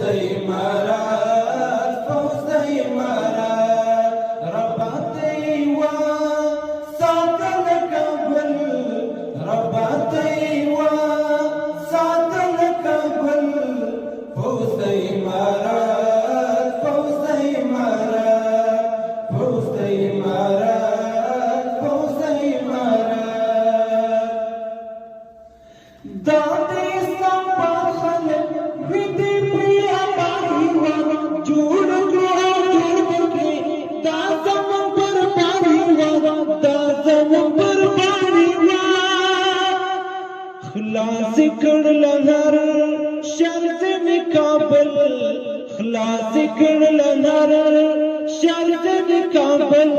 إمارات فوز إمارات رباطي وساطن كابل رباطي وساطن كابل فوز إمارات فوز إمارات فوز إمارات فوز إمارات دادي سبا خلق بدي خلاص کړل نر شرط می کابل خلاص کړل نر شرط می کابل